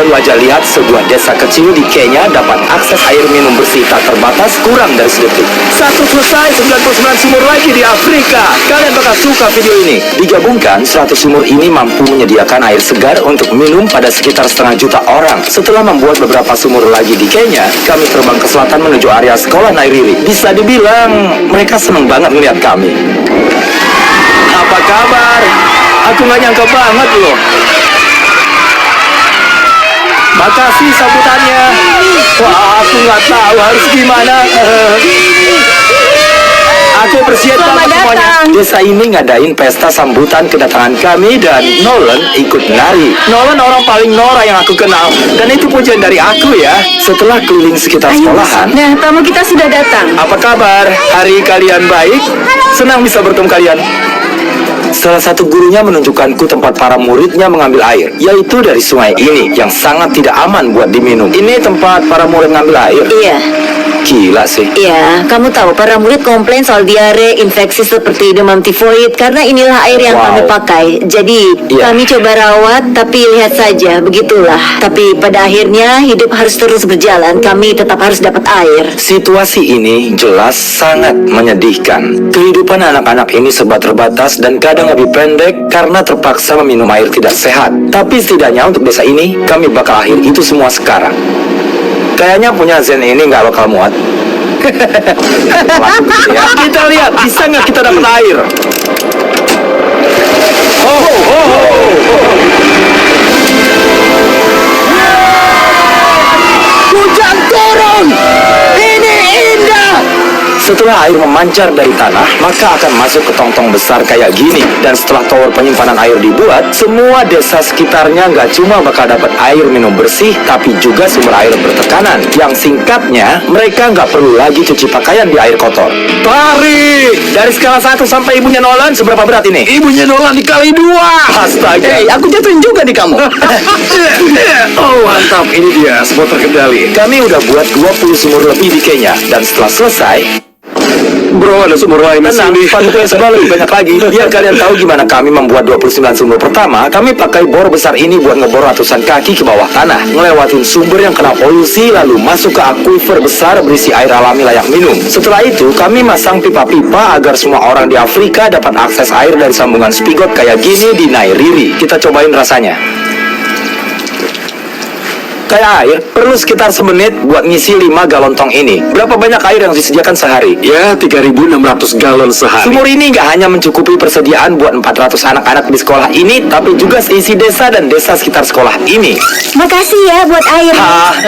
nonton wajah lihat sebuah desa kecil di Kenya dapat akses air minum bersih tak terbatas kurang dari sedetik. Satu selesai, 99 sumur lagi di Afrika. Kalian bakal suka video ini. Digabungkan, 100 sumur ini mampu menyediakan air segar untuk minum pada sekitar 500 juta orang. Setelah membuat beberapa sumur lagi di Kenya, kami terbang ke selatan menuju area sekolah Nairiri. Bisa dibilang mereka senang banget melihat kami. Apa kabar? Aku nggak nyangka banget loh. Makasih sambutannya. Wah, aku nggak tahu harus gimana. Aku bersiap banget semuanya. Desa ini ngadain pesta sambutan kedatangan kami dan Nolan ikut nari. Nolan orang paling norak yang aku kenal. Dan itu pujian dari aku ya. Setelah keliling sekitar sekolahan. Nah, tamu kita sudah datang. Apa kabar? Hari kalian baik? Senang bisa bertemu kalian. Salah satu gurunya menunjukkanku tempat para muridnya mengambil air, yaitu dari sungai ini yang sangat tidak aman buat diminum. Ini tempat para murid mengambil air. Iya. Gila sih. Iya, kamu tahu para murid komplain soal diare, infeksi seperti demam tifoid karena inilah air yang kami pakai. Jadi kami coba rawat, tapi lihat saja, begitulah. Tapi pada akhirnya hidup harus terus berjalan. Kami tetap harus dapat air. Situasi ini jelas sangat menyedihkan. Kehidupan anak-anak ini serba terbatas dan kadang lebih pendek karena terpaksa meminum air tidak sehat. Tapi setidaknya untuk desa ini, kami bakal akhir itu semua sekarang. Kayaknya punya Zen ini nggak bakal muat. Ya. Kita lihat, bisa nggak kita dapat air? Hujan turun! Ini indah! Setelah air memancar dari tanah, maka akan masuk ke tong-tong besar kayak gini. Dan setelah tower penyimpanan air dibuat, semua desa sekitarnya nggak cuma bakal dapat air minum bersih, tapi juga sumber air bertekanan. Yang singkatnya, mereka nggak perlu lagi cuci pakaian di air kotor. Tarik! Dari skala 1 sampai ibunya Nolan, seberapa berat ini? Ibunya Nolan dikali 2! Astaga! Aku jatuhin juga di kamu! Oh, mantap! Ini dia, semua terkendali. Kami udah buat 20 sumur lebih di Kenya. Dan setelah selesai, bro, ada sumur lain di sini. Tenang, sebelah lebih banyak lagi. Biar kalian tahu gimana kami membuat 29 sumur pertama, kami pakai bor besar ini buat ngebor ratusan kaki ke bawah tanah, ngelewatin sumber yang kena polusi, lalu masuk ke aquifer besar berisi air alami layak minum. Setelah itu, kami masang pipa-pipa agar semua orang di Afrika dapat akses air dari sambungan spigot kayak gini di Nairiri. Kita cobain rasanya. Kayak air, perlu sekitar semenit buat ngisi 5 galon tong ini. Berapa banyak air yang disediakan sehari? Ya, 3.600 galon sehari. Sumur ini nggak hanya mencukupi persediaan buat 400 anak-anak di sekolah ini, tapi juga seisi desa dan desa sekitar sekolah ini. Makasih ya buat air.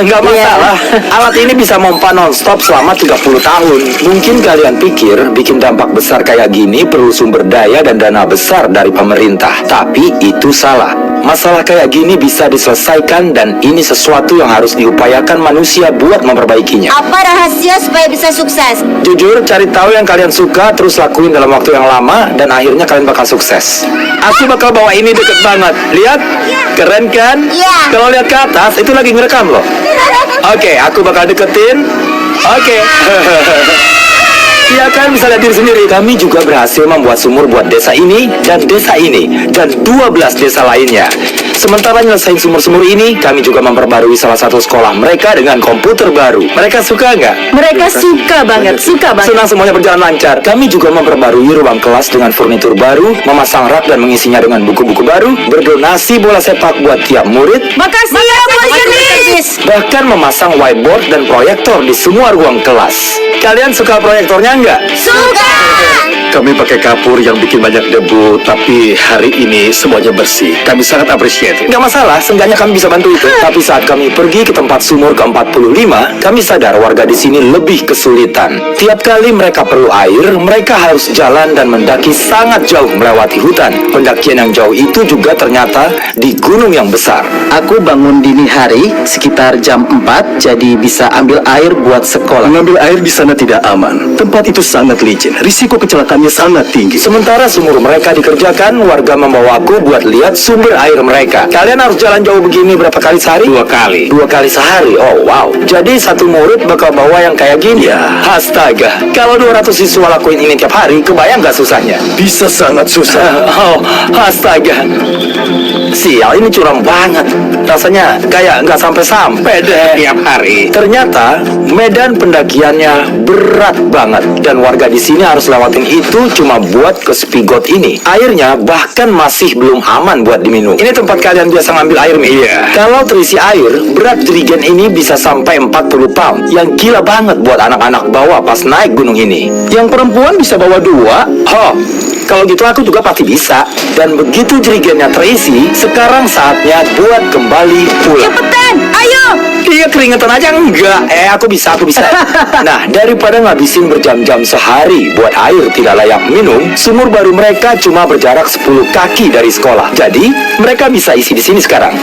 Nggak masalah. Alat ini bisa mompa non-stop selama 30 tahun. Mungkin kalian pikir bikin dampak besar kayak gini perlu sumber daya dan dana besar dari pemerintah. Tapi itu salah. Masalah kayak gini bisa diselesaikan dan ini sesuatu yang harus diupayakan manusia buat memperbaikinya. Apa rahasia supaya bisa sukses? Jujur, cari tahu yang kalian suka, terus lakuin dalam waktu yang lama, dan akhirnya kalian bakal sukses. Aku bakal bawa ini deket banget. Lihat? Keren kan? Iya. Kalau lihat ke atas, itu lagi ngerekam loh. Oke, aku bakal deketin. Oke. Ya kan, bisa lihat diri sendiri. Kami juga berhasil membuat sumur buat desa ini, dan 12 desa lainnya. Sementara nyelesain sumur-sumur ini, kami juga memperbarui salah satu sekolah mereka dengan komputer baru. Mereka suka nggak? Mereka suka banget. Senang semuanya berjalan lancar. Kami juga memperbarui ruang kelas dengan furnitur baru, memasang rak dan mengisinya dengan buku-buku baru, berdonasi bola sepak buat tiap murid, Makasih ya buat jenis. bahkan memasang whiteboard dan proyektor di semua ruang kelas. Kalian suka proyektornya nggak? Suka. Kami pakai kapur yang bikin banyak debu, tapi hari ini semuanya bersih. Kami sangat appreciate. Nggak masalah, seenggaknya kami bisa bantu itu. Tapi saat kami pergi ke tempat sumur ke-45, kami sadar warga di sini lebih kesulitan. Tiap kali mereka perlu air, mereka harus jalan dan mendaki sangat jauh melewati hutan. Pendakian yang jauh itu juga ternyata di gunung yang besar. Aku bangun dini hari sekitar jam 4, jadi bisa ambil air buat sekolah. Mengambil air di sana tidak aman. Tempat itu sangat licin. Risiko kecelakaannya sangat tinggi. Sementara sumur mereka dikerjakan, warga membawaku buat lihat sumber air mereka. Kalian harus jalan jauh begini berapa kali sehari? 2 kali. 2 kali sehari? Oh wow. Jadi satu murid bakal bawa yang kayak gini? Ya. Astaga. Kalau 200 siswa lakuin ini tiap hari, kebayang gak susahnya? Bisa sangat susah. Oh, astaga. Sial, ini curam banget. Rasanya kayak nggak sampai-sampai deh. Tiap hari. Ternyata medan pendakiannya berat banget dan warga di sini harus lewatin itu cuma buat ke spigot ini. Airnya bahkan masih belum aman buat diminum. Ini tempat kalian biasa ngambil air, Mi? Iya. Kalau terisi air, berat jerigen ini bisa sampai 40 pound. Yang gila banget buat anak-anak bawa pas naik gunung ini. Yang perempuan bisa bawa 2. Oh, kalau gitu aku juga pasti bisa. Dan begitu jerigennya terisi, sekarang saatnya buat kembali pulang. Cepetan, ayo! Dia keringetan aja enggak. Aku bisa. Nah, daripada ngabisin berjam-jam sehari buat air tidak layak minum, sumur baru mereka cuma berjarak 10 kaki dari sekolah. Jadi, mereka bisa isi di sini sekarang.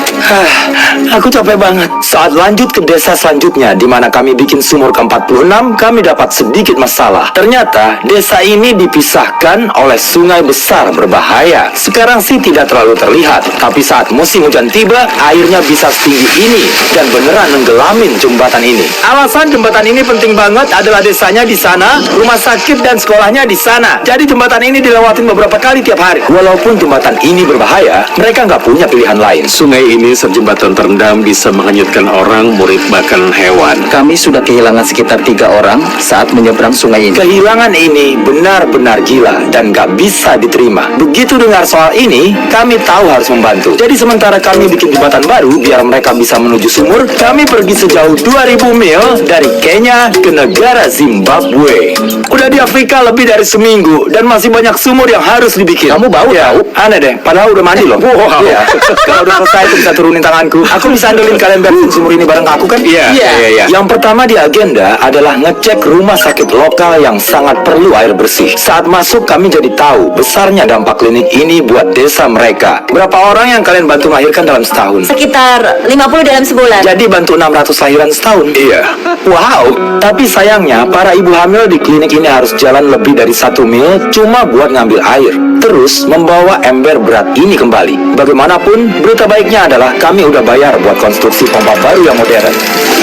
Aku capek banget. Saat lanjut ke desa selanjutnya, di mana kami bikin sumur ke-46, kami dapat sedikit masalah. Ternyata, desa ini dipisahkan oleh sungai besar berbahaya. Sekarang sih tidak terlalu terlihat, tapi saat musim hujan tiba, airnya bisa setinggi ini dan beneran nenggelamin jembatan ini. Alasan jembatan ini penting banget adalah desanya di sana, rumah sakit dan sekolahnya di sana. Jadi jembatan ini dilewatin beberapa kali tiap hari. Walaupun jembatan ini berbahaya, mereka nggak punya pilihan lain. Sungai ini sejembatan terendam bisa menghanyutkan orang, murid, bahkan hewan. Kami sudah kehilangan sekitar 3 orang saat menyeberang sungai ini. Kehilangan ini benar-benar gila dan gak bisa diterima. Begitu dengar soal ini, kami tahu harus membantu. Jadi sementara kami bikin jembatan baru biar mereka bisa menuju sumur, kami pergi sejauh 2000 mil dari Kenya ke negara Zimbabwe. Udah di Afrika lebih dari seminggu dan masih banyak sumur yang harus dibikin. Kamu bau Ya, tahu? aneh deh, padahal udah mandi loh. Wow. Iya. Kalau udah selesai aku bisa turunin tanganku. Aku bisa andelin kalian beresin sumur ini bareng aku kan? Iya. Yang pertama di agenda adalah ngecek rumah sakit lokal yang sangat perlu air bersih. Saat masuk kami jadi tahu besarnya dampak klinik ini buat desa mereka. Berapa orang yang kalian bantu melahirkan dalam setahun? Sekitar 50 dalam sebulan. Jadi bantu 600 lahiran setahun? Iya. Wow, tapi sayangnya para ibu hamil di klinik ini harus jalan lebih dari 1 mil cuma buat ngambil air. Terus membawa ember berat ini kembali. Bagaimanapun, berita baiknya adalah kami udah bayar buat konstruksi pompa baru yang modern.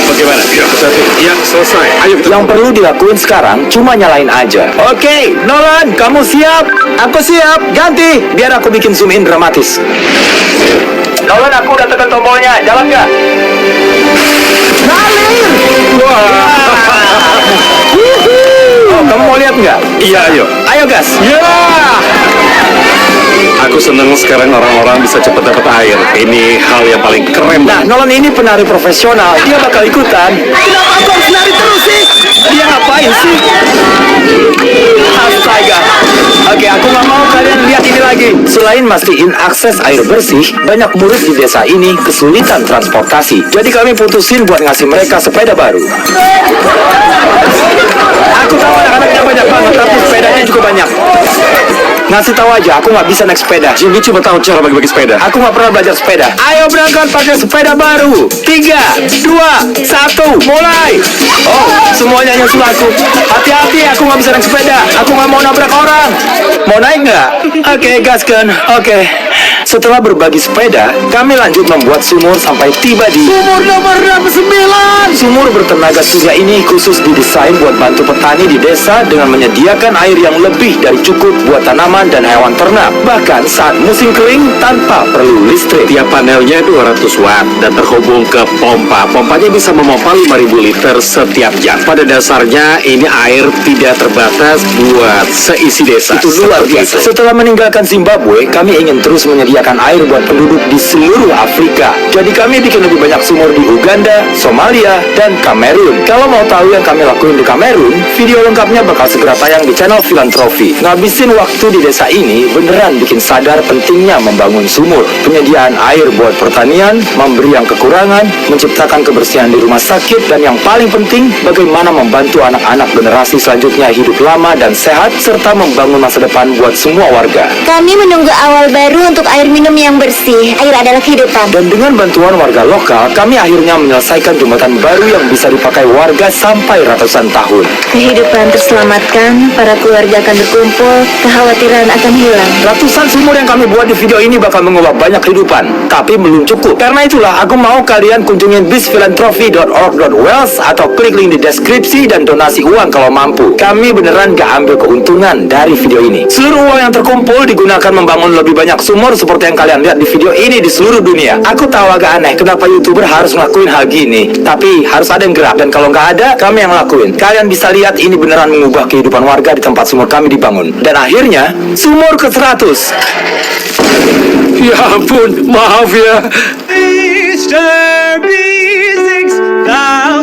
Bagaimana? Ya, selesai. Ayo kita. Yang perlu dilakuin sekarang cuma nyalain aja. Oke, Nolan, kamu siap? Aku siap. Ganti, biar aku bikin zoom in dramatis. Nolan, aku udah tekan tombolnya. Jalan nggak? Ngalir! Oh, kamu mau lihat nggak? Iya, ayo. Ayo, gas. Ya. Aku senang sekarang orang-orang bisa cepat dapat air. Ini hal yang paling keren. Nah, Nolan ini penari profesional. Dia bakal ikutan. Kenapa aku harus nari terus sih? Dia ngapain sih? Astaga. Oke, aku nggak mau kalian lihat ini lagi. Selain mastiin akses air bersih, banyak murid di desa ini kesulitan transportasi. Jadi kami putusin buat ngasih mereka sepeda baru. Aku tahu anak-anaknya banyak banget, tapi sepedanya juga banyak. Ngasih tahu aja, aku nggak bisa naik sepeda. Jimmy cuma tahu cara bagi-bagi sepeda. Aku nggak pernah belajar sepeda. Ayo berangkat pakai sepeda baru. 3, 2, 1, mulai. Oh, semuanya nyusul aku. Hati-hati, aku nggak bisa naik sepeda. Aku nggak mau nabrak orang. Mau naik nggak? Oke, gaskan. Oke. Setelah berbagi sepeda, kami lanjut membuat sumur sampai tiba di sumur nomor 9. Sumur bertenaga surya ini khusus didesain buat bantu petani di desa dengan menyediakan air yang lebih dari cukup buat tanaman dan hewan ternak. Bahkan saat musim kering tanpa perlu listrik. Tiap panelnya 200 watt dan terhubung ke pompa. Pompanya bisa memompa 5.000 liter setiap jam. Pada dasarnya ini air tidak terbatas buat seisi desa. Itu luar Seperti biasa. itu. Setelah meninggalkan Zimbabwe, kami ingin terus menyediakan air buat penduduk di seluruh Afrika. Jadi kami bikin lebih banyak sumur di Uganda, Somalia, dan Kamerun. Kalau mau tahu yang kami lakuin di Kamerun, video lengkapnya bakal segera tayang di channel Filantropi. Ngabisin waktu di desa ini beneran bikin sadar pentingnya membangun sumur, penyediaan air buat pertanian, memberi yang kekurangan, menciptakan kebersihan di rumah sakit, dan yang paling penting, bagaimana membantu anak-anak generasi selanjutnya hidup lama dan sehat, serta membangun masa depan buat semua warga. Kami menunggu awal baru untuk air minum yang bersih. Air adalah kehidupan. Dan dengan bantuan warga lokal, kami akhirnya menyelesaikan jembatan baru yang bisa dipakai warga sampai ratusan tahun. Kehidupan terselamatkan, para keluarga akan berkumpul, kekhawatiran kekhawatiran akan hilang. Ratusan sumur yang kami buat di video ini bakal mengubah banyak kehidupan, tapi belum cukup. Karena itulah aku mau kalian kunjungin bizphilanthropy.org.wales atau klik link di deskripsi dan donasi uang kalau mampu. Kami beneran gak ambil keuntungan dari video ini. Seluruh uang yang terkumpul digunakan membangun lebih banyak sumur seperti yang kalian lihat di video ini di seluruh dunia. Aku tahu agak aneh kenapa YouTuber harus ngelakuin hal gini, tapi harus ada yang gerak, dan kalau nggak ada, kami yang ngelakuin. Kalian bisa lihat ini beneran mengubah kehidupan warga di tempat sumur kami dibangun. Dan akhirnya, sumur ke-100. Ya ampun, maaf ya. Mr. B6000